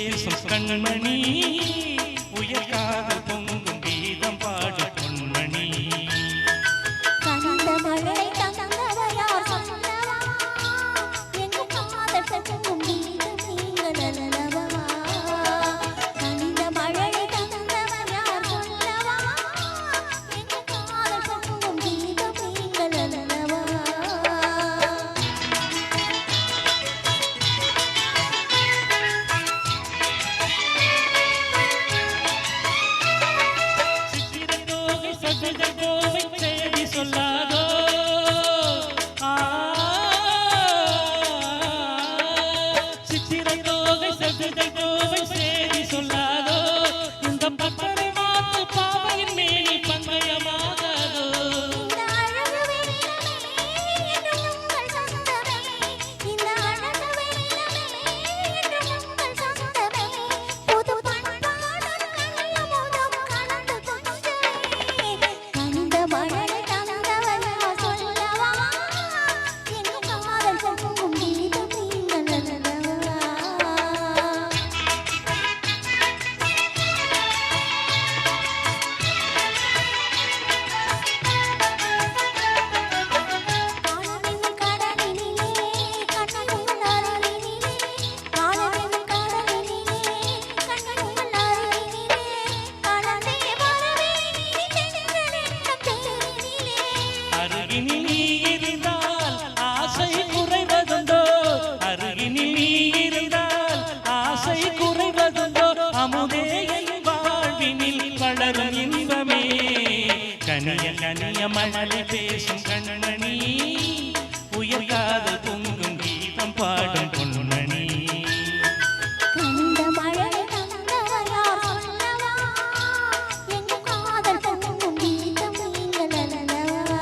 பேசும் கண்மணி உயர்காத பொங்கும் கீதம் பாடு பொன்மணி கண்ட மழை தங்கவயார் சொன்னவா எங்கும் காதல் பொங்கும் கீதம் நீங்கள் அல்லவா கண்ட மழை தங்கவயார் சொன்னவா எங்கும் காதல் பொங்கும் கீதம் நீங்கள் அல்லவா சொல்லாதோ சித்திரை தோகை சதுரை கோவை சேதி சொல்லாதோ இந்த பட்டரை மாத்து பாவையின் மேனி பங்கயமாகாதோ கனிய மழலை பேசும் கண்மணி உயர்காத பொங்கும் கீதம் பாடும் பொன்மணி கண்ட மழை தங்கவயார் சொன்னவா எங்கும் காதல் பொங்கும் கீதம் நீங்கள் அல்லவா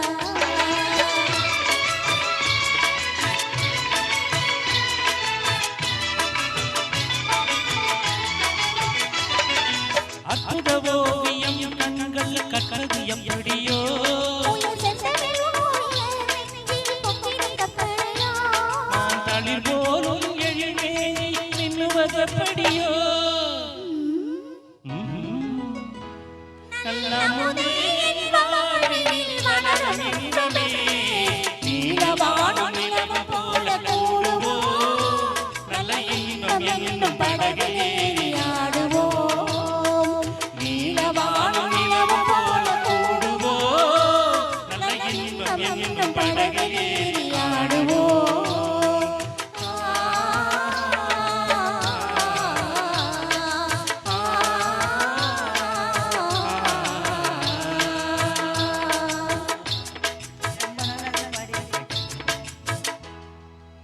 அற்புத ஓவியம் கண்கள் கற்றது எப்படியோ தளிர் போலும் எழிலே நின்னுவதெப்படியோ